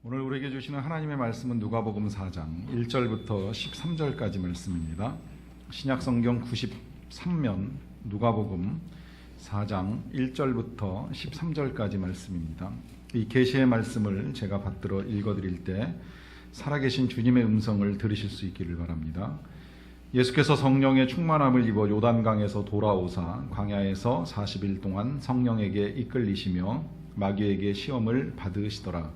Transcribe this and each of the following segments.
오늘 우리에게 주시는 하나님의 말씀은 누가복음 4장 1절부터 13절까지 말씀입니다. 신약성경 93면 누가복음 4장 1절부터 13절까지 말씀입니다. 이 계시의 말씀을 제가 받들어 읽어드릴 때 살아계신 주님의 음성을 들으실 수 있기를 바랍니다. 예수께서 성령의 충만함을 입어 요단강에서 돌아오사 광야에서 40일 동안 성령에게 이끌리시며 마귀에게 시험을 받으시더라.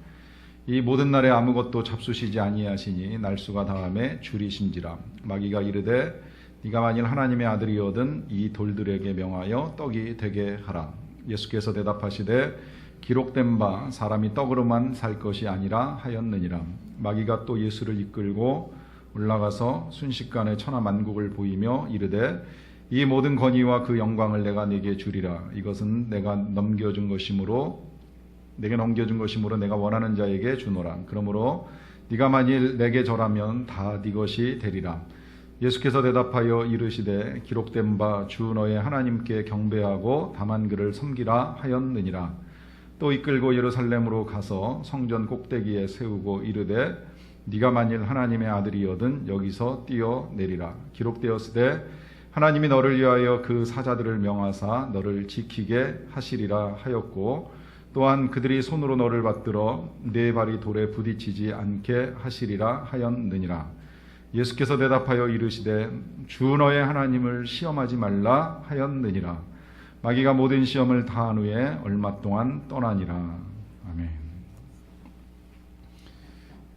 이 모든 날에 아무것도 잡수시지 아니하시니 날수가 다함에 줄이신지라. 마귀가 이르되 네가 만일 하나님의 아들이거든 이 돌들에게 명하여 떡이 되게 하라. 예수께서 대답하시되 기록된 바 사람이 떡으로만 살 것이 아니라 하였느니라. 마귀가 또 예수를 이끌고 올라가서 순식간에 천하만국을 보이며 이르되 이 모든 권위와 그 영광을 내가 네게 주리라. 이것은 내게 넘겨준 것이므로 내가 원하는 자에게 주노라. 그러므로 네가 만일 내게 절하면 다 네 것이 되리라. 예수께서 대답하여 이르시되 기록된 바 주 너의 하나님께 경배하고 다만 그를 섬기라 하였느니라. 또 이끌고 예루살렘으로 가서 성전 꼭대기에 세우고 이르되 네가 만일 하나님의 아들이거든 여기서 뛰어내리라. 기록되었으되 하나님이 너를 위하여 그 사자들을 명하사 너를 지키게 하시리라 하였고 또한 그들이 손으로 너를 받들어 네 발이 돌에 부딪히지 않게 하시리라 하였느니라. 예수께서 대답하여 이르시되 주 너의 하나님을 시험하지 말라 하였느니라. 마귀가 모든 시험을 다한 후에 얼마 동안 떠나니라. 아멘.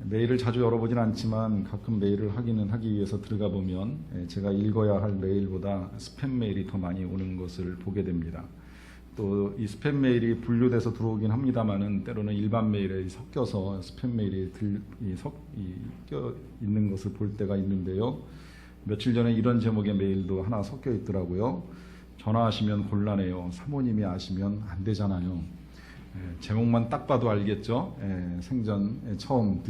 메일을 자주 열어보진 않지만 가끔 메일을 하기 위해서 들어가 보면 제가 읽어야 할 메일보다 스팸 메일이 더 많이 오는 것을 보게 됩니다. 또 이 스팸 메일이 분류돼서 들어오긴 합니다만은 때로는 일반 메일에 섞여서 스팸 메일이 섞여 있는 것을 볼 때가 있는데요. 며칠 전에 이런 제목의 메일도 하나 섞여 있더라고요. 전화하시면 곤란해요. 사모님이 아시면 안 되잖아요. 제목만 딱 봐도 알겠죠. 생전 처음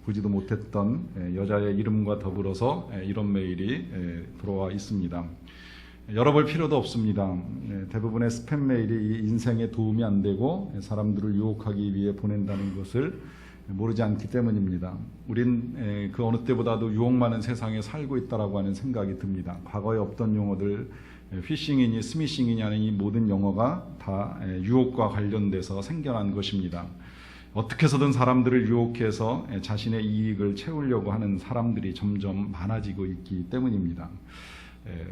보지도 못했던 여자의 이름과 더불어서 이런 메일이 들어와 있습니다. 열어볼 필요도 없습니다. 대부분의 스팸 메일이 인생에 도움이 안 되고 사람들을 유혹하기 위해 보낸다는 것을 모르지 않기 때문입니다. 우린 그 어느 때보다도 유혹 많은 세상에 살고 있다라고 하는 생각이 듭니다. 과거에 없던 용어들, 피싱이니 스미싱이니 하는 이 모든 용어가 다 유혹과 관련돼서 생겨난 것입니다. 어떻게 해서든 사람들을 유혹해서 자신의 이익을 채우려고 하는 사람들이 점점 많아지고 있기 때문입니다.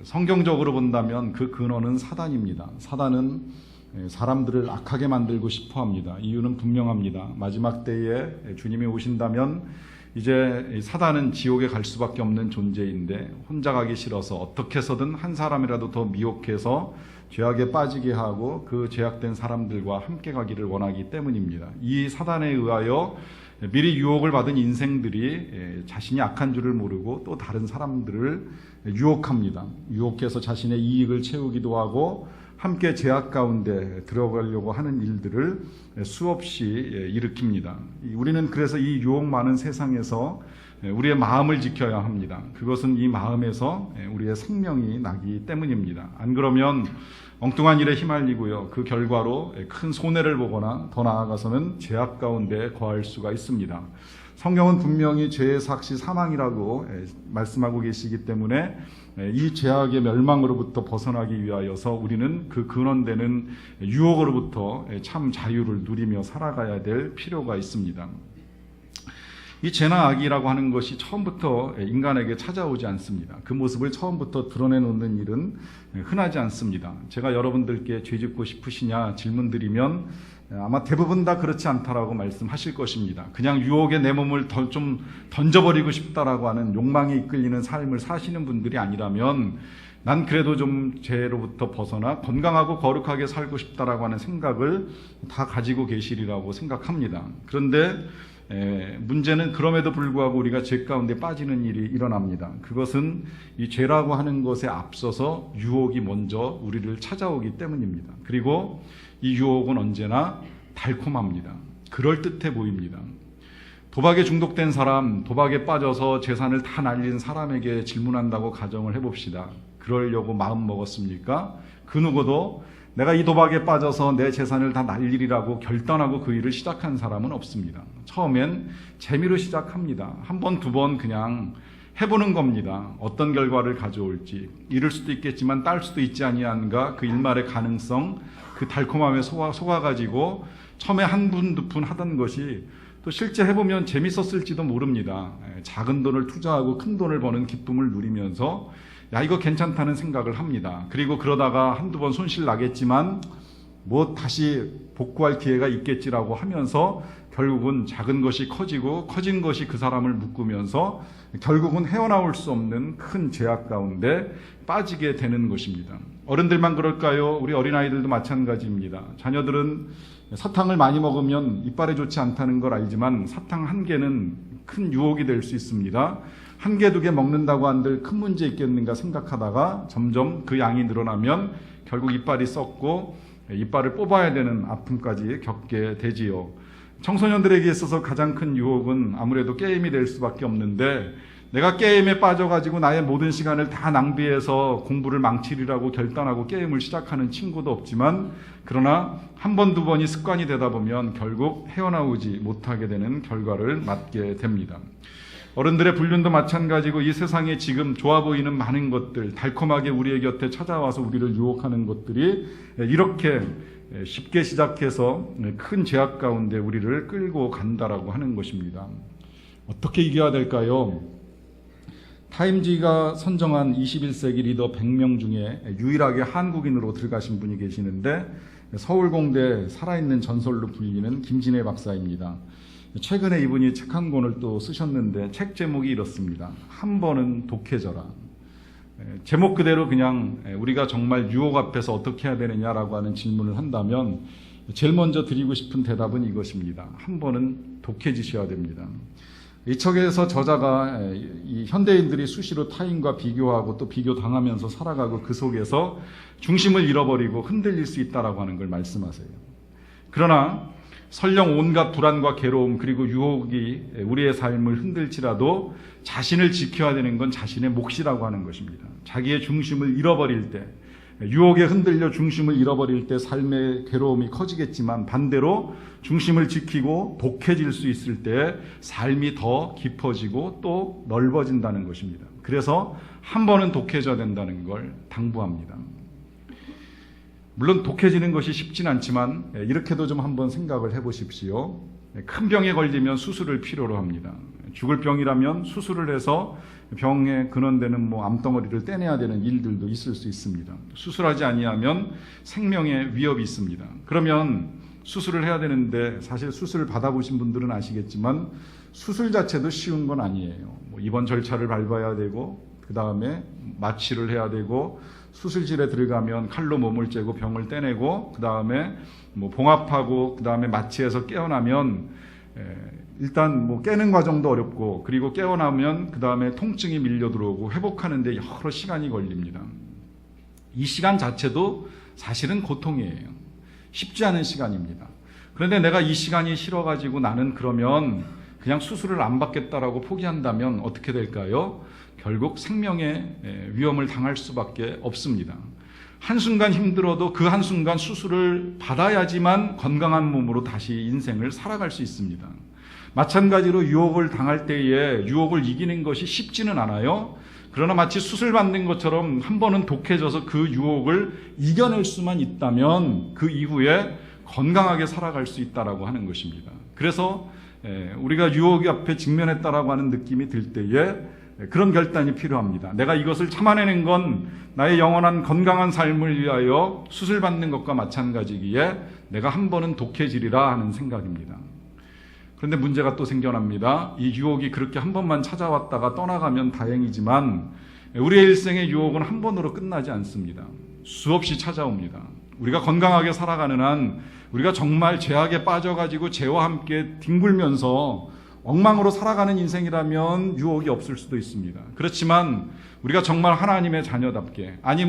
성경적으로 본다면 그 근원은 사단입니다. 사단은 사람들을 악하게 만들고 싶어 합니다. 이유는 분명합니다. 마지막 때에 주님이 오신다면 이제 사단은 지옥에 갈 수밖에 없는 존재인데 혼자 가기 싫어서 어떻게 해서든 한 사람이라도 더 미혹해서 죄악에 빠지게 하고 그 죄악된 사람들과 함께 가기를 원하기 때문입니다. 이 사단에 의하여 미리 유혹을 받은 인생들이 자신이 악한 줄을 모르고 또 다른 사람들을 유혹합니다. 유혹해서 자신의 이익을 채우기도 하고 함께 죄악 가운데 들어가려고 하는 일들을 수없이 일으킵니다. 우리는 그래서 이 유혹 많은 세상에서 우리의 마음을 지켜야 합니다. 그것은 이 마음에서 우리의 생명이 나기 때문입니다. 안 그러면 엉뚱한 일에 휘말리고요. 그 결과로 큰 손해를 보거나 더 나아가서는 죄악 가운데 거할 수가 있습니다. 성경은 분명히 죄의 삭시 사망이라고 말씀하고 계시기 때문에 이 죄악의 멸망으로부터 벗어나기 위하여서 우리는 그 근원되는 유혹으로부터 참 자유를 누리며 살아가야 될 필요가 있습니다. 이 죄나 악이라고 하는 것이 처음부터 인간에게 찾아오지 않습니다. 그 모습을 처음부터 드러내놓는 일은 흔하지 않습니다. 제가 여러분들께 죄 짓고 싶으시냐 질문 드리면 아마 대부분 다 그렇지 않다라고 말씀하실 것입니다. 그냥 유혹에 내 몸을 좀 던져버리고 싶다라고 하는 욕망에 이끌리는 삶을 사시는 분들이 아니라면 난 그래도 좀 죄로부터 벗어나 건강하고 거룩하게 살고 싶다라고 하는 생각을 다 가지고 계시리라고 생각합니다. 그런데 문제는 그럼에도 불구하고 우리가 죄 가운데 빠지는 일이 일어납니다. 그것은 이 죄라고 하는 것에 앞서서 유혹이 먼저 우리를 찾아오기 때문입니다. 그리고 이 유혹은 언제나 달콤합니다. 그럴듯해 보입니다. 도박에 중독된 사람, 도박에 빠져서 재산을 다 날린 사람에게 질문한다고 가정을 해봅시다. 그러려고 마음 먹었습니까? 그 누구도 내가 이 도박에 빠져서 내 재산을 다 날리리라고 결단하고 그 일을 시작한 사람은 없습니다. 처음엔 재미로 시작합니다. 한 번, 두 번 그냥 해보는 겁니다. 어떤 결과를 가져올지. 이룰 수도 있겠지만 딸 수도 있지 아니한가, 그 일말의 가능성, 그 달콤함에 속아가지고 처음에 한 푼, 두 푼 하던 것이 또 실제 해보면 재밌었을지도 모릅니다. 작은 돈을 투자하고 큰 돈을 버는 기쁨을 누리면서 야, 이거 괜찮다는 생각을 합니다. 그리고 그러다가 한두 번 손실 나겠지만 뭐 다시 복구할 기회가 있겠지라고 하면서 결국은 작은 것이 커지고 커진 것이 그 사람을 묶으면서 결국은 헤어나올 수 없는 큰 죄악 가운데 빠지게 되는 것입니다. 어른들만 그럴까요? 우리 어린아이들도 마찬가지입니다. 자녀들은 사탕을 많이 먹으면 이빨에 좋지 않다는 걸 알지만 사탕 한 개는 큰 유혹이 될 수 있습니다. 한 개, 두 개 먹는다고 한들 큰 문제 있겠는가 생각하다가 점점 그 양이 늘어나면 결국 이빨이 썩고 이빨을 뽑아야 되는 아픔까지 겪게 되지요. 청소년들에게 있어서 가장 큰 유혹은 아무래도 게임이 될 수밖에 없는데, 내가 게임에 빠져가지고 나의 모든 시간을 다 낭비해서 공부를 망치리라고 결단하고 게임을 시작하는 친구도 없지만, 그러나 한 번, 두 번이 습관이 되다 보면 결국 헤어나오지 못하게 되는 결과를 맞게 됩니다. 어른들의 불륜도 마찬가지고 이 세상에 지금 좋아 보이는 많은 것들, 달콤하게 우리의 곁에 찾아와서 우리를 유혹하는 것들이 이렇게 쉽게 시작해서 큰 죄악 가운데 우리를 끌고 간다라고 하는 것입니다. 어떻게 이겨야 될까요? 타임지가 선정한 21세기 리더 100명 중에 유일하게 한국인으로 들어가신 분이 계시는데, 서울공대 살아있는 전설로 불리는 김진애 박사입니다. 최근에 이분이 책 한 권을 또 쓰셨는데 책 제목이 이렇습니다. 한 번은 독해져라. 제목 그대로 그냥 우리가 정말 유혹 앞에서 어떻게 해야 되느냐라고 하는 질문을 한다면 제일 먼저 드리고 싶은 대답은 이것입니다. 한 번은 독해지셔야 됩니다. 이 책에서 저자가 이 현대인들이 수시로 타인과 비교하고 또 비교당하면서 살아가고 그 속에서 중심을 잃어버리고 흔들릴 수 있다라고 하는 걸 말씀하세요. 그러나 설령 온갖 불안과 괴로움 그리고 유혹이 우리의 삶을 흔들지라도 자신을 지켜야 되는 건 자신의 몫이라고 하는 것입니다. 자기의 중심을 잃어버릴 때, 유혹에 흔들려 중심을 잃어버릴 때 삶의 괴로움이 커지겠지만, 반대로 중심을 지키고 독해질 수 있을 때 삶이 더 깊어지고 또 넓어진다는 것입니다. 그래서 한 번은 독해져야 된다는 걸 당부합니다. 물론 독해지는 것이 쉽진 않지만 이렇게도 좀 한번 생각을 해보십시오. 큰 병에 걸리면 수술을 필요로 합니다. 죽을 병이라면 수술을 해서 병에 근원되는 암덩어리를 떼내야 되는 일들도 있을 수 있습니다. 수술하지 아니하면 생명의 위협이 있습니다. 그러면 수술을 해야 되는데, 사실 수술을 받아보신 분들은 아시겠지만 수술 자체도 쉬운 건 아니에요. 입원 절차를 밟아야 되고, 그 다음에 마취를 해야 되고, 수술실에 들어가면 칼로 몸을 째고 병을 떼내고, 그 다음에 봉합하고, 그 다음에 마취해서 깨어나면 일단 깨는 과정도 어렵고, 그리고 깨어나면 그 다음에 통증이 밀려 들어오고 회복하는 데 여러 시간이 걸립니다. 이 시간 자체도 사실은 고통이에요. 쉽지 않은 시간입니다. 그런데 내가 이 시간이 싫어가지고 나는 그러면 그냥 수술을 안 받겠다라고 포기한다면 어떻게 될까요? 결국 생명의 위험을 당할 수밖에 없습니다. 한순간 힘들어도 그 한순간 수술을 받아야지만 건강한 몸으로 다시 인생을 살아갈 수 있습니다. 마찬가지로 유혹을 당할 때에 유혹을 이기는 것이 쉽지는 않아요. 그러나 마치 수술 받는 것처럼 한 번은 독해져서 그 유혹을 이겨낼 수만 있다면 그 이후에 건강하게 살아갈 수 있다라고 하는 것입니다. 그래서 우리가 유혹 앞에 직면했다라고 하는 느낌이 들 때에 그런 결단이 필요합니다. 내가 이것을 참아내는 건 나의 영원한 건강한 삶을 위하여 수술받는 것과 마찬가지기에 내가 한 번은 독해지리라 하는 생각입니다. 그런데 문제가 또 생겨납니다. 이 유혹이 그렇게 한 번만 찾아왔다가 떠나가면 다행이지만 우리의 일생의 유혹은 한 번으로 끝나지 않습니다. 수없이 찾아옵니다. 우리가 건강하게 살아가는 한, 우리가 정말 죄악에 빠져가지고 죄와 함께 뒹굴면서 엉망으로 살아가는 인생이라면 유혹이 없을 수도 있습니다. 그렇지만 우리가 정말 하나님의 자녀답게, 아니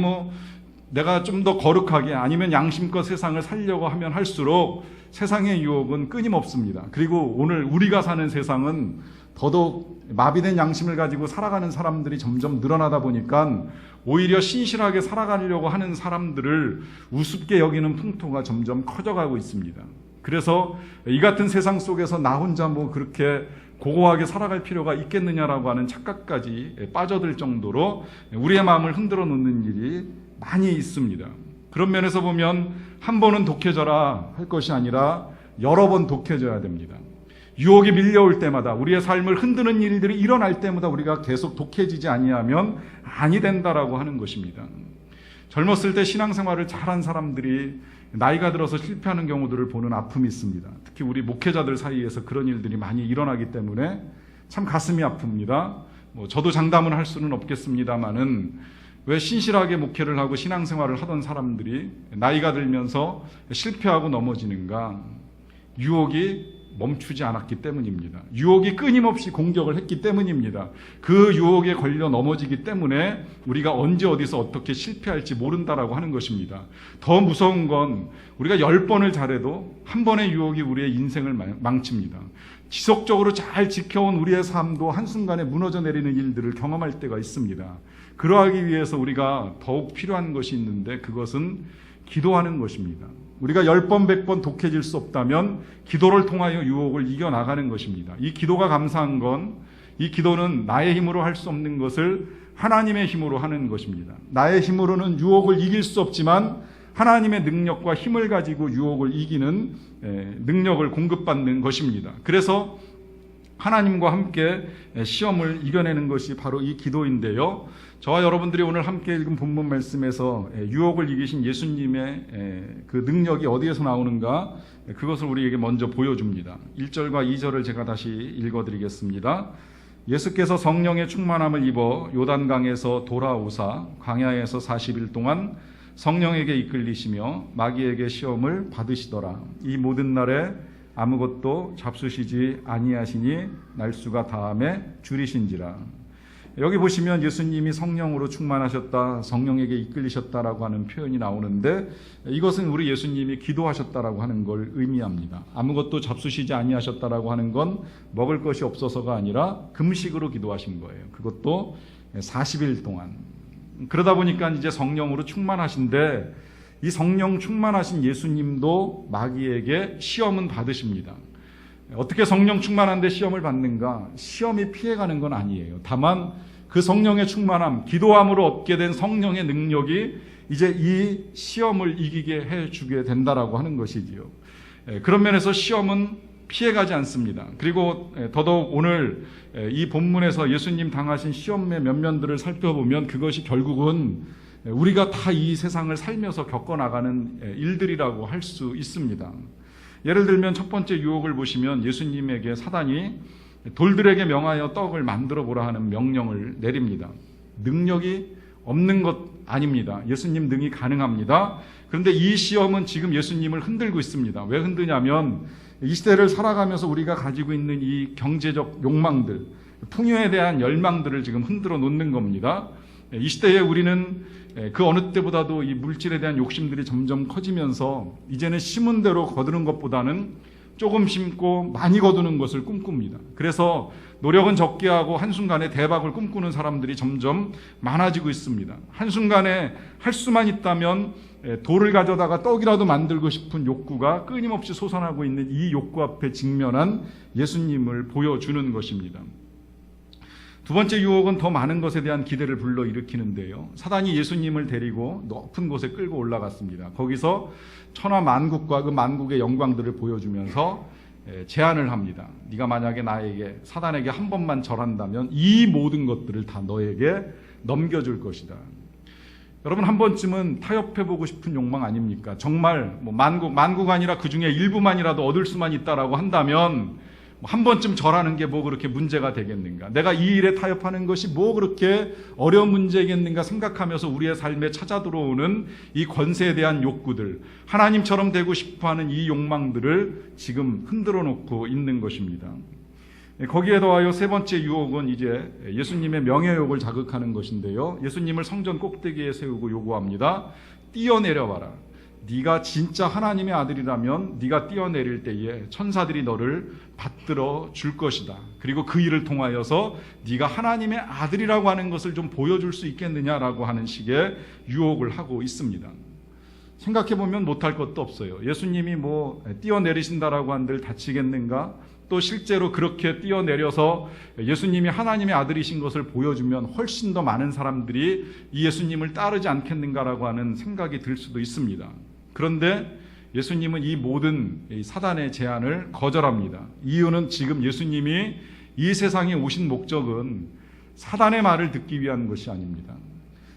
내가 좀 더 거룩하게 아니면 양심껏 세상을 살려고 하면 할수록 세상의 유혹은 끊임없습니다. 그리고 오늘 우리가 사는 세상은 더더욱 마비된 양심을 가지고 살아가는 사람들이 점점 늘어나다 보니까 오히려 신실하게 살아가려고 하는 사람들을 우습게 여기는 풍토가 점점 커져가고 있습니다. 그래서 이 같은 세상 속에서 나 혼자 뭐 그렇게 고고하게 살아갈 필요가 있겠느냐라고 하는 착각까지 빠져들 정도로 우리의 마음을 흔들어 놓는 일이 많이 있습니다. 그런 면에서 보면 한 번은 독해져라 할 것이 아니라 여러 번 독해져야 됩니다. 유혹이 밀려올 때마다 우리의 삶을 흔드는 일들이 일어날 때마다 우리가 계속 독해지지 아니하면 아니 된다라고 하는 것입니다. 젊었을 때 신앙생활을 잘한 사람들이 나이가 들어서 실패하는 경우들을 보는 아픔이 있습니다. 특히 우리 목회자들 사이에서 그런 일들이 많이 일어나기 때문에 참 가슴이 아픕니다. 저도 장담을 할 수는 없겠습니다만은 왜 신실하게 목회를 하고 신앙생활을 하던 사람들이 나이가 들면서 실패하고 넘어지는가? 유혹이 멈추지 않았기 때문입니다. 유혹이 끊임없이 공격을 했기 때문입니다. 그 유혹에 걸려 넘어지기 때문에 우리가 언제 어디서 어떻게 실패할지 모른다라고 하는 것입니다. 더 무서운 건 우리가 10번을 잘해도 한 번의 유혹이 우리의 인생을 망칩니다. 지속적으로 잘 지켜온 우리의 삶도 한순간에 무너져 내리는 일들을 경험할 때가 있습니다. 그러하기 위해서 우리가 더욱 필요한 것이 있는데 그것은 기도하는 것입니다. 우리가 10번, 100번 독해질 수 없다면 기도를 통하여 유혹을 이겨나가는 것입니다. 이 기도가 감사한 건 이 기도는 나의 힘으로 할 수 없는 것을 하나님의 힘으로 하는 것입니다. 나의 힘으로는 유혹을 이길 수 없지만 하나님의 능력과 힘을 가지고 유혹을 이기는 능력을 공급받는 것입니다. 그래서 하나님과 함께 시험을 이겨내는 것이 바로 이 기도인데요. 저와 여러분들이 오늘 함께 읽은 본문 말씀에서 유혹을 이기신 예수님의 그 능력이 어디에서 나오는가 그것을 우리에게 먼저 보여줍니다. 1절과 2절을 제가 다시 읽어드리겠습니다. 예수께서 성령의 충만함을 입어 요단강에서 돌아오사 광야에서 40일 동안 성령에게 이끌리시며 마귀에게 시험을 받으시더라. 이 모든 날에 아무것도 잡수시지 아니하시니 날수가 다함에 줄이신지라. 여기 보시면 예수님이 성령으로 충만하셨다, 성령에게 이끌리셨다라고 하는 표현이 나오는데 이것은 우리 예수님이 기도하셨다라고 하는 걸 의미합니다. 아무것도 잡수시지 아니하셨다라고 하는 건 먹을 것이 없어서가 아니라 금식으로 기도하신 거예요. 그것도 40일 동안. 그러다 보니까 이제 성령으로 충만하신데 이 성령 충만하신 예수님도 마귀에게 시험은 받으십니다. 어떻게 성령 충만한데 시험을 받는가? 시험이 피해가는 건 아니에요. 다만 그 성령의 충만함, 기도함으로 얻게 된 성령의 능력이 이제 이 시험을 이기게 해주게 된다라고 하는 것이지요. 그런 면에서 시험은 피해가지 않습니다. 그리고 더더욱 오늘 이 본문에서 예수님 당하신 시험의 면면들을 살펴보면 그것이 결국은 우리가 다 이 세상을 살면서 겪어나가는 일들이라고 할 수 있습니다. 예를 들면 첫 번째 유혹을 보시면 예수님에게 사단이 돌들에게 명하여 떡을 만들어 보라 하는 명령을 내립니다. 능력이 없는 것 아닙니다. 예수님 능히 가능합니다. 그런데 이 시험은 지금 예수님을 흔들고 있습니다. 왜 흔드냐면 이 시대를 살아가면서 우리가 가지고 있는 이 경제적 욕망들, 풍요에 대한 열망들을 지금 흔들어 놓는 겁니다. 이 시대에 우리는 그 어느 때보다도 이 물질에 대한 욕심들이 점점 커지면서 이제는 심은 대로 거두는 것보다는 조금 심고 많이 거두는 것을 꿈꿉니다. 그래서 노력은 적게 하고 한순간에 대박을 꿈꾸는 사람들이 점점 많아지고 있습니다. 한순간에 할 수만 있다면 돌을 가져다가 떡이라도 만들고 싶은 욕구가 끊임없이 솟아나고 있는 이 욕구 앞에 직면한 예수님을 보여주는 것입니다. 두 번째 유혹은 더 많은 것에 대한 기대를 불러일으키는데요. 사단이 예수님을 데리고 높은 곳에 끌고 올라갔습니다. 거기서 천하 만국과 그 만국의 영광들을 보여주면서 제안을 합니다. 네가 만약에 나에게 사단에게 한 번만 절한다면 이 모든 것들을 다 너에게 넘겨줄 것이다. 여러분 한 번쯤은 타협해보고 싶은 욕망 아닙니까? 정말 뭐 만국 아니라 그 중에 일부만이라도 얻을 수만 있다라고 한다면 한 번쯤 절하는 게 뭐 그렇게 문제가 되겠는가? 내가 이 일에 타협하는 것이 뭐 그렇게 어려운 문제겠는가 생각하면서 우리의 삶에 찾아 들어오는 이 권세에 대한 욕구들, 하나님처럼 되고 싶어하는 이 욕망들을 지금 흔들어 놓고 있는 것입니다. 거기에 더하여 세 번째 유혹은 이제 예수님의 명예욕을 자극하는 것인데요. 예수님을 성전 꼭대기에 세우고 요구합니다. 뛰어내려봐라. 네가 진짜 하나님의 아들이라면 네가 뛰어내릴 때에 천사들이 너를 받들어 줄 것이다. 그리고 그 일을 통하여서 네가 하나님의 아들이라고 하는 것을 좀 보여줄 수 있겠느냐라고 하는 식의 유혹을 하고 있습니다. 생각해보면 못할 것도 없어요. 예수님이 뛰어내리신다라고 한들 다치겠는가? 또 실제로 그렇게 뛰어내려서 예수님이 하나님의 아들이신 것을 보여주면 훨씬 더 많은 사람들이 이 예수님을 따르지 않겠는가라고 하는 생각이 들 수도 있습니다. 그런데 예수님은 이 모든 사단의 제안을 거절합니다. 이유는 지금 예수님이 이 세상에 오신 목적은 사단의 말을 듣기 위한 것이 아닙니다.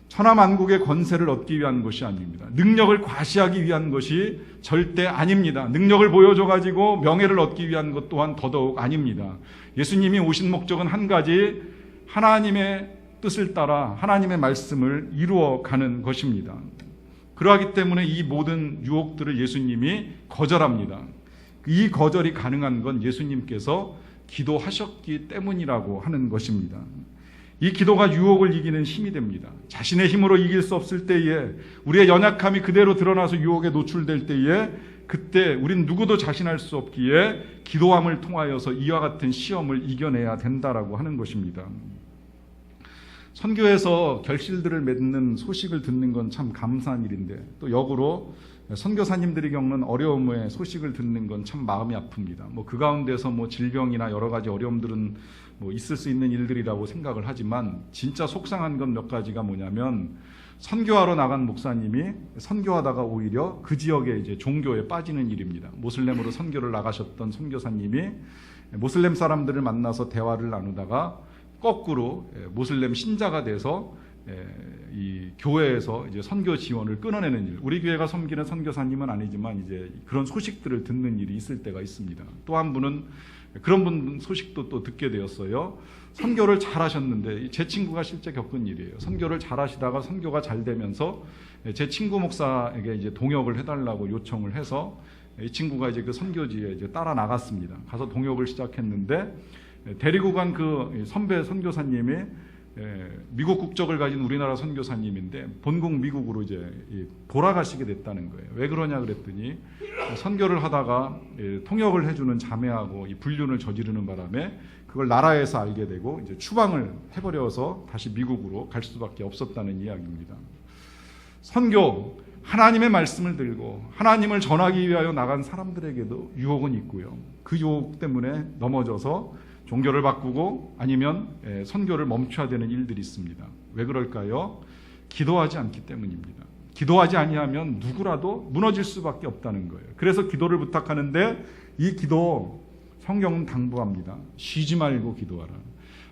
천하만국의 권세를 얻기 위한 것이 아닙니다. 능력을 과시하기 위한 것이 절대 아닙니다. 능력을 보여줘가지고 명예를 얻기 위한 것 또한 더더욱 아닙니다. 예수님이 오신 목적은 한 가지, 하나님의 뜻을 따라 하나님의 말씀을 이루어가는 것입니다. 그러하기 때문에 이 모든 유혹들을 예수님이 거절합니다. 이 거절이 가능한 건 예수님께서 기도하셨기 때문이라고 하는 것입니다. 이 기도가 유혹을 이기는 힘이 됩니다. 자신의 힘으로 이길 수 없을 때에, 우리의 연약함이 그대로 드러나서 유혹에 노출될 때에, 그때 우린 누구도 자신할 수 없기에 기도함을 통하여서 이와 같은 시험을 이겨내야 된다라고 하는 것입니다. 선교에서 결실들을 맺는 소식을 듣는 건 참 감사한 일인데, 또 역으로 선교사님들이 겪는 어려움의 소식을 듣는 건 참 마음이 아픕니다. 그 가운데서 질병이나 여러 가지 어려움들은 있을 수 있는 일들이라고 생각을 하지만, 진짜 속상한 건 몇 가지가 뭐냐면, 선교하러 나간 목사님이 선교하다가 오히려 그 지역의 이제 종교에 빠지는 일입니다. 모슬렘으로 선교를 나가셨던 선교사님이 모슬렘 사람들을 만나서 대화를 나누다가 거꾸로 모슬렘 신자가 돼서 이 교회에서 이제 선교 지원을 끊어내는 일. 우리 교회가 섬기는 선교사님은 아니지만 이제 그런 소식들을 듣는 일이 있을 때가 있습니다. 또 한 분은 그런 분 소식도 또 듣게 되었어요. 선교를 잘 하셨는데, 제 친구가 실제 겪은 일이에요. 선교를 잘 하시다가 선교가 잘 되면서 제 친구 목사에게 이제 동역을 해달라고 요청을 해서 이 친구가 이제 그 선교지에 이제 따라 나갔습니다. 가서 동역을 시작했는데, 데리고 간 그 선배 선교사님이 미국 국적을 가진 우리나라 선교사님인데 본국 미국으로 이제 돌아가시게 됐다는 거예요. 왜 그러냐 그랬더니, 선교를 하다가 통역을 해주는 자매하고 이 불륜을 저지르는 바람에 그걸 나라에서 알게 되고 이제 추방을 해버려서 다시 미국으로 갈 수밖에 없었다는 이야기입니다. 선교, 하나님의 말씀을 들고 하나님을 전하기 위하여 나간 사람들에게도 유혹은 있고요. 그 유혹 때문에 넘어져서 종교를 바꾸고 아니면 선교를 멈춰야 되는 일들이 있습니다. 왜 그럴까요? 기도하지 않기 때문입니다. 기도하지 아니하면 누구라도 무너질 수밖에 없다는 거예요. 그래서 기도를 부탁하는데, 이 기도 성경은 당부합니다. 쉬지 말고 기도하라.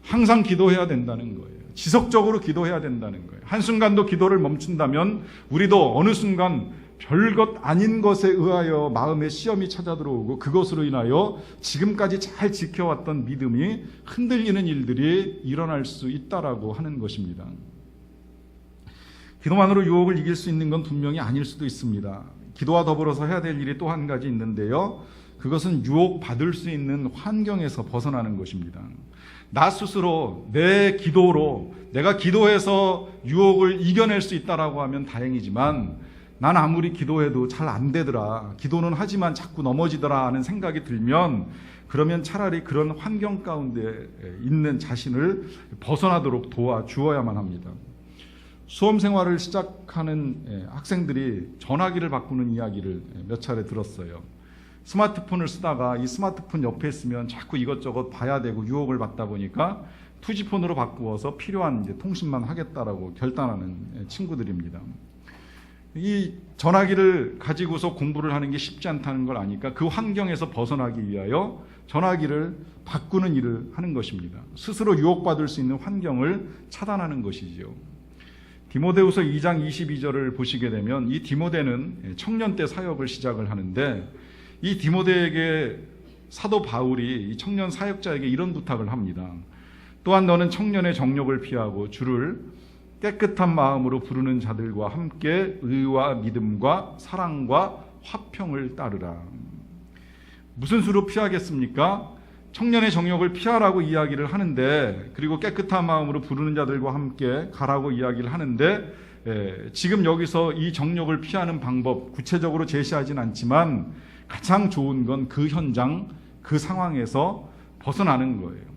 항상 기도해야 된다는 거예요. 지속적으로 기도해야 된다는 거예요. 한순간도 기도를 멈춘다면 우리도 어느 순간 별것 아닌 것에 의하여 마음에 시험이 찾아들어오고, 그것으로 인하여 지금까지 잘 지켜왔던 믿음이 흔들리는 일들이 일어날 수 있다라고 하는 것입니다. 기도만으로 유혹을 이길 수 있는 건 분명히 아닐 수도 있습니다. 기도와 더불어서 해야 될 일이 또 한 가지 있는데요. 그것은 유혹받을 수 있는 환경에서 벗어나는 것입니다. 나 스스로 내 기도로, 내가 기도해서 유혹을 이겨낼 수 있다라고 하면 다행이지만, 난 아무리 기도해도 잘 안 되더라, 기도는 하지만 자꾸 넘어지더라 하는 생각이 들면, 그러면 차라리 그런 환경 가운데 있는 자신을 벗어나도록 도와주어야만 합니다. 수험 생활을 시작하는 학생들이 전화기를 바꾸는 이야기를 몇 차례 들었어요. 스마트폰을 쓰다가 이 스마트폰 옆에 있으면 자꾸 이것저것 봐야 되고 유혹을 받다 보니까 투지폰으로 바꾸어서 필요한 이제 통신만 하겠다라고 결단하는 친구들입니다. 이 전화기를 가지고서 공부를 하는 게 쉽지 않다는 걸 아니까 그 환경에서 벗어나기 위하여 전화기를 바꾸는 일을 하는 것입니다. 스스로 유혹받을 수 있는 환경을 차단하는 것이지요. 디모데후서 2장 22절을 보시게 되면, 이 디모데는 청년 때 사역을 시작을 하는데, 이 디모데에게 사도 바울이 이 청년 사역자에게 이런 부탁을 합니다. 또한 너는 청년의 정욕을 피하고 주를 깨끗한 마음으로 부르는 자들과 함께 의와 믿음과 사랑과 화평을 따르라. 무슨 수로 피하겠습니까? 청년의 정욕을 피하라고 이야기를 하는데, 그리고 깨끗한 마음으로 부르는 자들과 함께 가라고 이야기를 하는데, 지금 여기서 이 정욕을 피하는 방법 구체적으로 제시하진 않지만 가장 좋은 건 그 현장, 그 상황에서 벗어나는 거예요.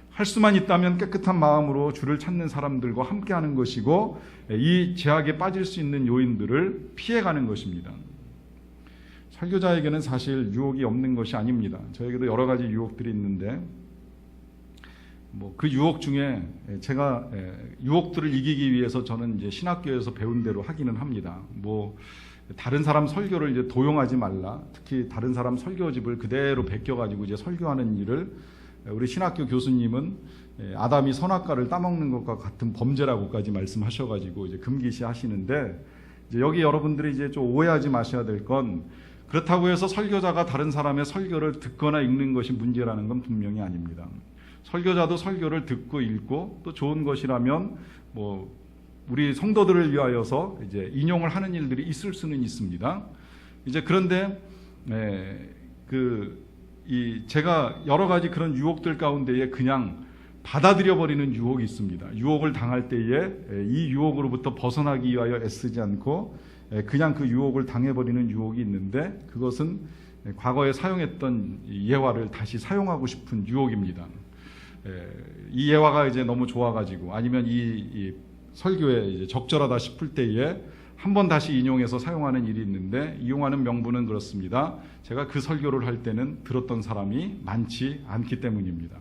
할 수만 있다면 깨끗한 마음으로 주를 찾는 사람들과 함께하는 것이고 이 제약에 빠질 수 있는 요인들을 피해가는 것입니다. 설교자에게는 사실 유혹이 없는 것이 아닙니다. 저에게도 여러 가지 유혹들이 있는데 그 유혹 중에 제가 유혹들을 이기기 위해서 저는 이제 신학교에서 배운 대로 하기는 합니다. 다른 사람 설교를 이제 도용하지 말라. 특히 다른 사람 설교집을 그대로 베껴가지고 이제 설교하는 일을 우리 신학교 교수님은 아담이 선악과를 따먹는 것과 같은 범죄라고까지 말씀하셔가지고 이제 금기시하시는데 이제 여기 여러분들이 이제 좀 오해하지 마셔야 될 건 그렇다고 해서 설교자가 다른 사람의 설교를 듣거나 읽는 것이 문제라는 건 분명히 아닙니다. 설교자도 설교를 듣고 읽고 또 좋은 것이라면 우리 성도들을 위하여서 이제 인용을 하는 일들이 있을 수는 있습니다. 이제 그런데 제가 여러 가지 그런 유혹들 가운데에 그냥 받아들여 버리는 유혹이 있습니다. 유혹을 당할 때에 이 유혹으로부터 벗어나기 위하여 애쓰지 않고 그냥 그 유혹을 당해버리는 유혹이 있는데 그것은 과거에 사용했던 예화를 다시 사용하고 싶은 유혹입니다. 이 예화가 이제 너무 좋아가지고 아니면 이 설교에 이제 적절하다 싶을 때에 한번 다시 인용해서 사용하는 일이 있는데 이용하는 명분은 그렇습니다. 제가 그 설교를 할 때는 들었던 사람이 많지 않기 때문입니다.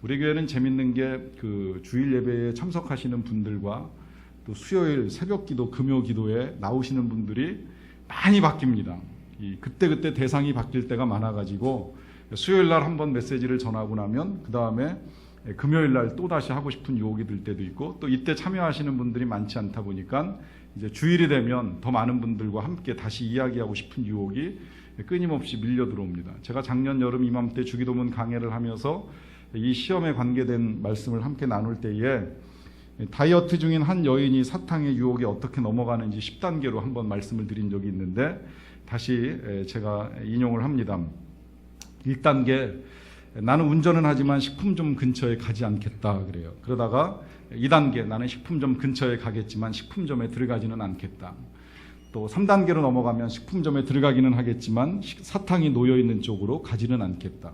우리 교회는 재밌는 게 그 주일 예배에 참석하시는 분들과 또 수요일 새벽기도, 금요기도에 나오시는 분들이 많이 바뀝니다. 그때 대상이 바뀔 때가 많아가지고 수요일 날 한번 메시지를 전하고 나면 그 다음에 금요일 날 또 다시 하고 싶은 유혹이 들 때도 있고 또 이때 참여하시는 분들이 많지 않다 보니까 이제 주일이 되면 더 많은 분들과 함께 다시 이야기하고 싶은 유혹이 끊임없이 밀려 들어옵니다. 제가 작년 여름 이맘때 주기도문 강해를 하면서 이 시험에 관계된 말씀을 함께 나눌 때에 다이어트 중인 한 여인이 사탕의 유혹에 어떻게 넘어가는지 10단계로 한번 말씀을 드린 적이 있는데 다시 제가 인용을 합니다. 1단계 나는 운전은 하지만 식품점 근처에 가지 않겠다 그래요. 그러다가 2단계 나는 식품점 근처에 가겠지만 식품점에 들어가지는 않겠다. 또 3단계로 넘어가면 식품점에 들어가기는 하겠지만 사탕이 놓여있는 쪽으로 가지는 않겠다.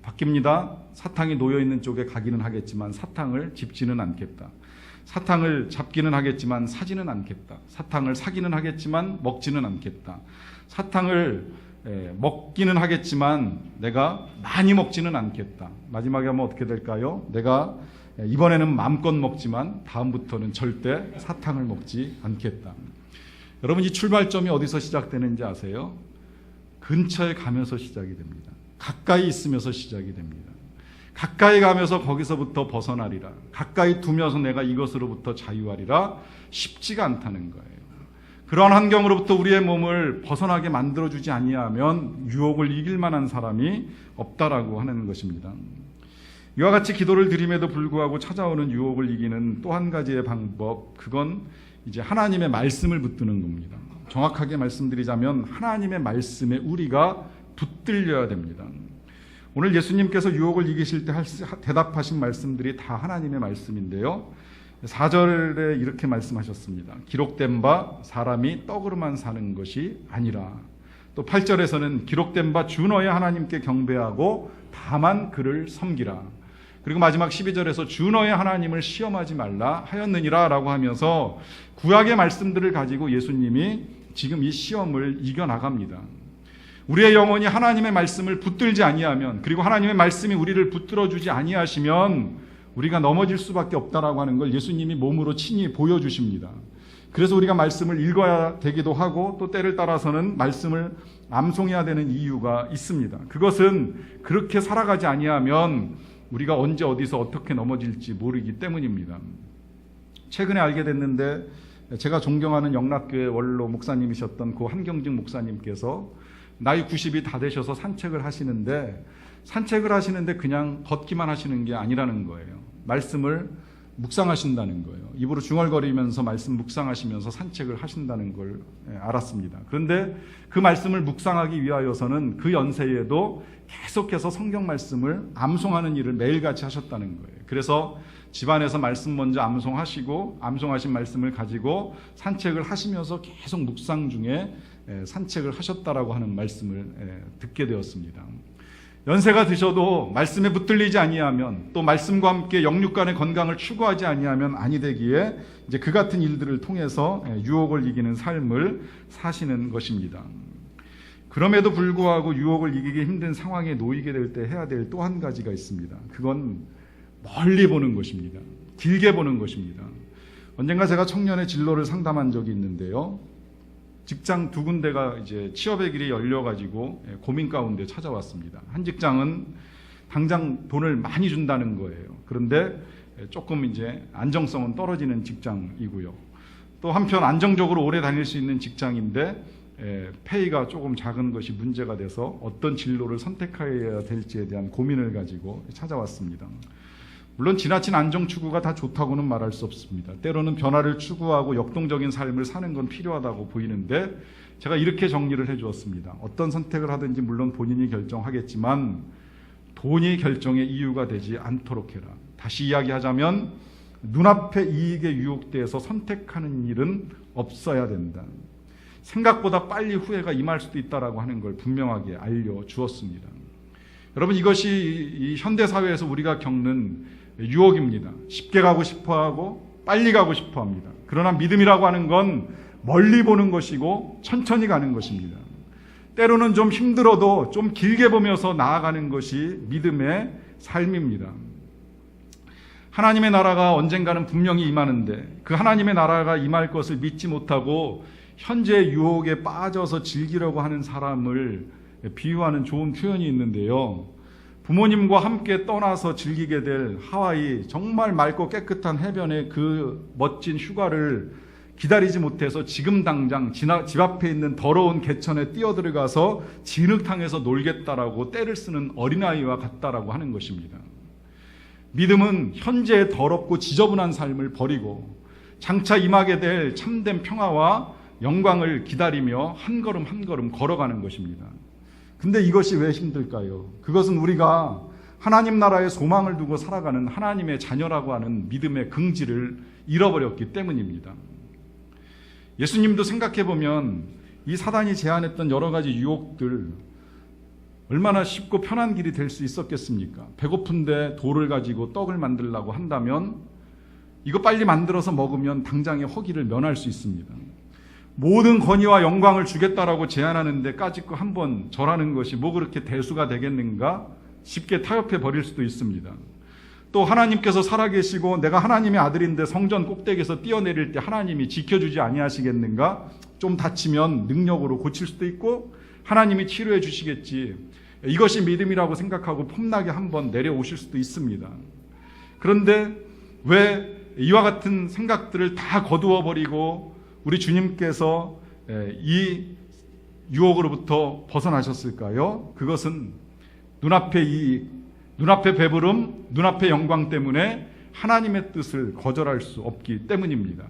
바뀝니다. 사탕이 놓여있는 쪽에 가기는 하겠지만 사탕을 집지는 않겠다. 사탕을 잡기는 하겠지만 사지는 않겠다. 사탕을 사기는 하겠지만 먹지는 않겠다. 사탕을 먹기는 하겠지만 내가 많이 먹지는 않겠다. 마지막에 하면 어떻게 될까요? 내가 이번에는 마음껏 먹지만 다음부터는 절대 사탕을 먹지 않겠다. 여러분 이 출발점이 어디서 시작되는지 아세요? 근처에 가면서 시작이 됩니다. 가까이 있으면서 시작이 됩니다. 가까이 가면서 거기서부터 벗어나리라. 가까이 두면서 내가 이것으로부터 자유하리라. 쉽지가 않다는 거예요. 그러한 환경으로부터 우리의 몸을 벗어나게 만들어주지 아니하면 유혹을 이길 만한 사람이 없다라고 하는 것입니다. 이와 같이 기도를 드림에도 불구하고 찾아오는 유혹을 이기는 또 한 가지의 방법, 그건 이제 하나님의 말씀을 붙드는 겁니다. 정확하게 말씀드리자면 하나님의 말씀에 우리가 붙들려야 됩니다. 오늘 예수님께서 유혹을 이기실 때 대답하신 말씀들이 다 하나님의 말씀인데요. 4절에 이렇게 말씀하셨습니다. 기록된 바 사람이 떡으로만 사는 것이 아니라. 또 8절에서는 기록된 바 주 너의 하나님께 경배하고 다만 그를 섬기라. 그리고 마지막 12절에서 주 너의 하나님을 시험하지 말라 하였느니라 라고 하면서 구약의 말씀들을 가지고 예수님이 지금 이 시험을 이겨나갑니다. 우리의 영혼이 하나님의 말씀을 붙들지 아니하면, 그리고 하나님의 말씀이 우리를 붙들어주지 아니하시면 우리가 넘어질 수밖에 없다라고 하는 걸 예수님이 몸으로 친히 보여주십니다. 그래서 우리가 말씀을 읽어야 되기도 하고 또 때를 따라서는 말씀을 암송해야 되는 이유가 있습니다. 그것은 그렇게 살아가지 아니하면 우리가 언제 어디서 어떻게 넘어질지 모르기 때문입니다. 최근에 알게 됐는데 제가 존경하는 영락교회 원로 목사님이셨던 고 한경직 목사님께서 나이 90이 다 되셔서 산책을 하시는데 그냥 걷기만 하시는 게 아니라는 거예요. 말씀을 묵상하신다는 거예요. 입으로 중얼거리면서 말씀 묵상하시면서 산책을 하신다는 걸 알았습니다. 그런데 그 말씀을 묵상하기 위하여서는 그 연세에도 계속해서 성경 말씀을 암송하는 일을 매일같이 하셨다는 거예요. 그래서 집안에서 말씀 먼저 암송하시고 암송하신 말씀을 가지고 산책을 하시면서 계속 묵상 중에 산책을 하셨다라고 하는 말씀을 듣게 되었습니다. 연세가 드셔도 말씀에 붙들리지 아니하면, 또 말씀과 함께 영육간의 건강을 추구하지 아니하면 아니 되기에 이제 그 같은 일들을 통해서 유혹을 이기는 삶을 사시는 것입니다. 그럼에도 불구하고 유혹을 이기기 힘든 상황에 놓이게 될 때 해야 될 또 한 가지가 있습니다. 그건 멀리 보는 것입니다. 길게 보는 것입니다. 언젠가 제가 청년의 진로를 상담한 적이 있는데요. 직장 두 군데가 이제 취업의 길이 열려가지고 고민 가운데 찾아왔습니다. 한 직장은 당장 돈을 많이 준다는 거예요. 그런데 조금 이제 안정성은 떨어지는 직장이고요. 또 한편 안정적으로 오래 다닐 수 있는 직장인데 페이가 조금 작은 것이 문제가 돼서 어떤 진로를 선택해야 될지에 대한 고민을 가지고 찾아왔습니다. 물론 지나친 안정 추구가 다 좋다고는 말할 수 없습니다. 때로는 변화를 추구하고 역동적인 삶을 사는 건 필요하다고 보이는데 제가 이렇게 정리를 해주었습니다. 어떤 선택을 하든지 물론 본인이 결정하겠지만 돈이 결정의 이유가 되지 않도록 해라. 다시 이야기하자면 눈앞의 이익에 유혹돼서 선택하는 일은 없어야 된다. 생각보다 빨리 후회가 임할 수도 있다라고 하는 걸 분명하게 알려주었습니다. 여러분, 이것이 이 현대사회에서 우리가 겪는 유혹입니다. 쉽게 가고 싶어하고 빨리 가고 싶어합니다. 그러나 믿음이라고 하는 건 멀리 보는 것이고 천천히 가는 것입니다. 때로는 좀 힘들어도 좀 길게 보면서 나아가는 것이 믿음의 삶입니다. 하나님의 나라가 언젠가는 분명히 임하는데 그 하나님의 나라가 임할 것을 믿지 못하고 현재의 유혹에 빠져서 즐기려고 하는 사람을 비유하는 좋은 표현이 있는데요. 부모님과 함께 떠나서 즐기게 될 하와이 정말 맑고 깨끗한 해변의 그 멋진 휴가를 기다리지 못해서 지금 당장 집 앞에 있는 더러운 개천에 뛰어들어가서 진흙탕에서 놀겠다라고 떼를 쓰는 어린아이와 같다라고 하는 것입니다. 믿음은 현재의 더럽고 지저분한 삶을 버리고 장차 임하게 될 참된 평화와 영광을 기다리며 한 걸음 한 걸음 걸어가는 것입니다. 근데 이것이 왜 힘들까요? 그것은 우리가 하나님 나라의 소망을 두고 살아가는 하나님의 자녀라고 하는 믿음의 긍지를 잃어버렸기 때문입니다. 예수님도 생각해보면 이 사단이 제안했던 여러 가지 유혹들 얼마나 쉽고 편한 길이 될 수 있었겠습니까? 배고픈데 돌을 가지고 떡을 만들려고 한다면 이거 빨리 만들어서 먹으면 당장의 허기를 면할 수 있습니다. 모든 권위와 영광을 주겠다라고 제안하는데 까짓거 한번 절하는 것이 뭐 그렇게 대수가 되겠는가? 쉽게 타협해 버릴 수도 있습니다. 또 하나님께서 살아계시고 내가 하나님의 아들인데 성전 꼭대기에서 뛰어내릴 때 하나님이 지켜주지 아니하시겠는가? 좀 다치면 능력으로 고칠 수도 있고 하나님이 치료해 주시겠지. 이것이 믿음이라고 생각하고 폼나게 한번 내려오실 수도 있습니다. 그런데 왜 이와 같은 생각들을 다 거두어 버리고 우리 주님께서 이 유혹으로부터 벗어나셨을까요? 그것은 눈앞의 이익, 눈앞의 배부름, 눈앞의 영광 때문에 하나님의 뜻을 거절할 수 없기 때문입니다.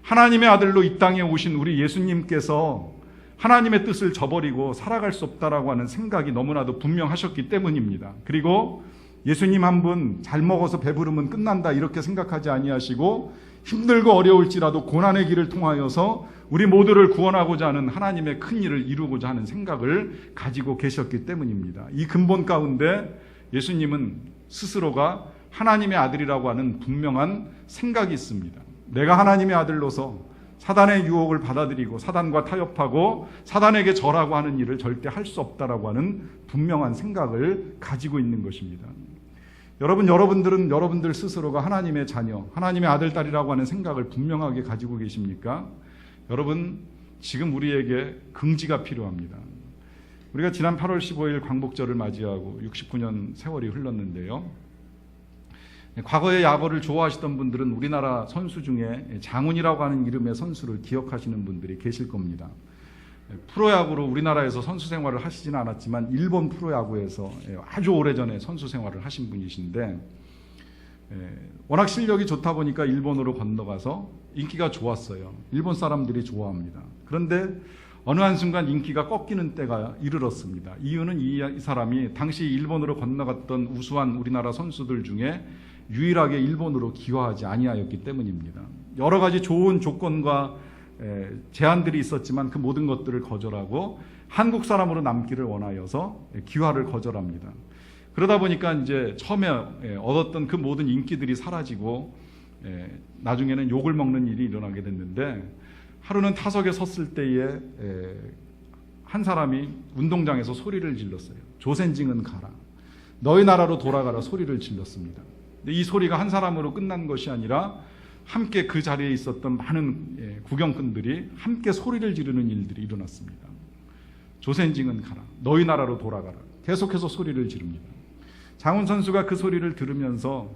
하나님의 아들로 이 땅에 오신 우리 예수님께서 하나님의 뜻을 저버리고 살아갈 수 없다라고 하는 생각이 너무나도 분명하셨기 때문입니다. 그리고 예수님 한 분 잘 먹어서 배부르면 끝난다 이렇게 생각하지 아니하시고 힘들고 어려울지라도 고난의 길을 통하여서 우리 모두를 구원하고자 하는 하나님의 큰 일을 이루고자 하는 생각을 가지고 계셨기 때문입니다. 이 근본 가운데 예수님은 스스로가 하나님의 아들이라고 하는 분명한 생각이 있습니다. 내가 하나님의 아들로서 사단의 유혹을 받아들이고 사단과 타협하고 사단에게 절하고 하는 일을 절대 할 수 없다라고 하는 분명한 생각을 가지고 있는 것입니다. 여러분들은 여러분들 스스로가 하나님의 자녀, 하나님의 아들, 딸이라고 하는 생각을 분명하게 가지고 계십니까? 여러분, 지금 우리에게 긍지가 필요합니다. 우리가 지난 8월 15일 광복절을 맞이하고 69년 세월이 흘렀는데요. 과거에 야구를 좋아하시던 분들은 우리나라 선수 중에 장훈이라고 하는 이름의 선수를 기억하시는 분들이 계실 겁니다. 프로야구로 우리나라에서 선수 생활을 하시지는 않았지만 일본 프로야구에서 아주 오래전에 선수 생활을 하신 분이신데 워낙 실력이 좋다 보니까 일본으로 건너가서 인기가 좋았어요. 일본 사람들이 좋아합니다. 그런데 어느 한순간 인기가 꺾이는 때가 이르렀습니다. 이유는 이 사람이 당시 일본으로 건너갔던 우수한 우리나라 선수들 중에 유일하게 일본으로 기화하지 아니하였기 때문입니다. 여러 가지 좋은 조건과 제한들이 있었지만 그 모든 것들을 거절하고 한국 사람으로 남기를 원하여서 기화를 거절합니다. 그러다 보니까 이제 처음에 얻었던 그 모든 인기들이 사라지고 나중에는 욕을 먹는 일이 일어나게 됐는데, 하루는 타석에 섰을 때에 한 사람이 운동장에서 소리를 질렀어요. 조센징은 가라, 너희 나라로 돌아가라 소리를 질렀습니다. 근데 이 소리가 한 사람으로 끝난 것이 아니라 함께 그 자리에 있었던 많은 구경꾼들이 함께 소리를 지르는 일들이 일어났습니다. 조센징은 가라, 너희 나라로 돌아가라, 계속해서 소리를 지릅니다. 장훈 선수가 그 소리를 들으면서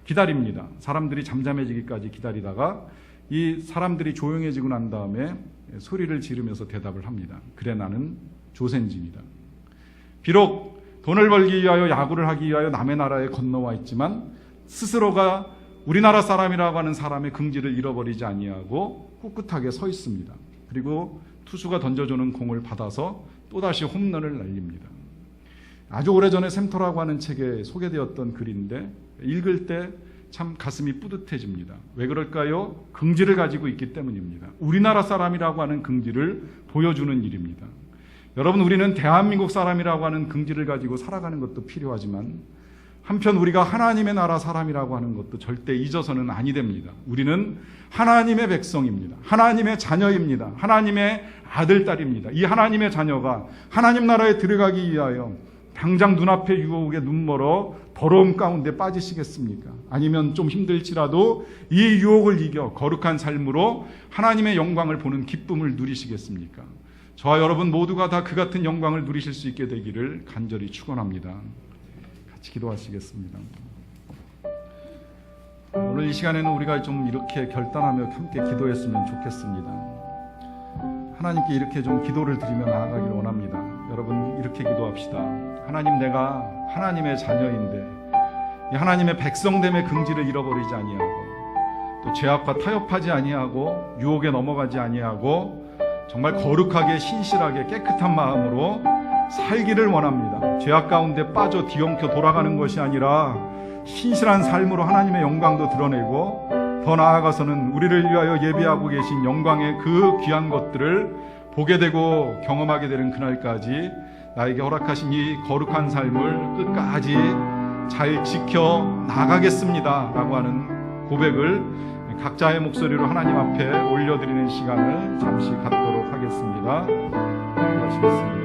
기다립니다. 사람들이 잠잠해지기까지 기다리다가 이 사람들이 조용해지고 난 다음에 소리를 지르면서 대답을 합니다. 그래, 나는 조센징이다. 비록 돈을 벌기 위하여 야구를 하기 위하여 남의 나라에 건너와 있지만 스스로가 우리나라 사람이라고 하는 사람의 긍지를 잃어버리지 아니하고 꿋꿋하게 서 있습니다. 그리고 투수가 던져주는 공을 받아서 또다시 홈런을 날립니다. 아주 오래전에 샘터라고 하는 책에 소개되었던 글인데 읽을 때 참 가슴이 뿌듯해집니다. 왜 그럴까요? 긍지를 가지고 있기 때문입니다. 우리나라 사람이라고 하는 긍지를 보여주는 일입니다. 여러분, 우리는 대한민국 사람이라고 하는 긍지를 가지고 살아가는 것도 필요하지만 한편 우리가 하나님의 나라 사람이라고 하는 것도 절대 잊어서는 아니 됩니다. 우리는 하나님의 백성입니다. 하나님의 자녀입니다. 하나님의 아들, 딸입니다. 이 하나님의 자녀가 하나님 나라에 들어가기 위하여 당장 눈앞의 유혹에 눈멀어 더러움 가운데 빠지시겠습니까? 아니면 좀 힘들지라도 이 유혹을 이겨 거룩한 삶으로 하나님의 영광을 보는 기쁨을 누리시겠습니까? 저와 여러분 모두가 다 그 같은 영광을 누리실 수 있게 되기를 간절히 축원합니다. 같이 기도하시겠습니다. 오늘 이 시간에는 우리가 좀 이렇게 결단하며 함께 기도했으면 좋겠습니다. 하나님께 이렇게 좀 기도를 드리며 나아가기를 원합니다. 여러분, 이렇게 기도합시다. 하나님, 내가 하나님의 자녀인데 이 하나님의 백성됨의 긍지를 잃어버리지 아니하고 또 죄악과 타협하지 아니하고 유혹에 넘어가지 아니하고 정말 거룩하게 신실하게 깨끗한 마음으로 살기를 원합니다. 죄악 가운데 빠져 뒤엉켜 돌아가는 것이 아니라 신실한 삶으로 하나님의 영광도 드러내고 더 나아가서는 우리를 위하여 예비하고 계신 영광의 그 귀한 것들을 보게 되고 경험하게 되는 그날까지 나에게 허락하신 이 거룩한 삶을 끝까지 잘 지켜 나가겠습니다 라고 하는 고백을 각자의 목소리로 하나님 앞에 올려드리는 시간을 잠시 갖도록 하겠습니다. 기도하시겠습니다.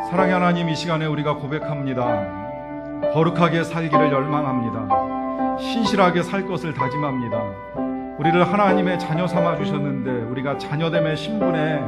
사랑의 하나님, 이 시간에 우리가 고백합니다. 거룩하게 살기를 열망합니다. 신실하게 살 것을 다짐합니다. 우리를 하나님의 자녀 삼아 주셨는데 우리가 자녀됨의 신분에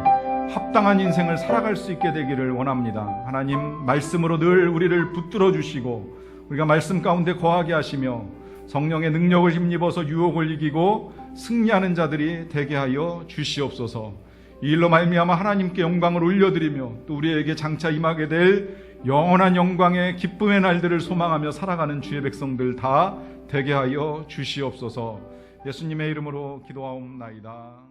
합당한 인생을 살아갈 수 있게 되기를 원합니다. 하나님, 말씀으로 늘 우리를 붙들어 주시고 우리가 말씀 가운데 거하게 하시며 성령의 능력을 힘입어서 유혹을 이기고 승리하는 자들이 되게 하여 주시옵소서. 이 일로 말미암아 하나님께 영광을 올려드리며 또 우리에게 장차 임하게 될 영원한 영광의 기쁨의 날들을 소망하며 살아가는 주의 백성들 다 되게 하여 주시옵소서. 예수님의 이름으로 기도하옵나이다.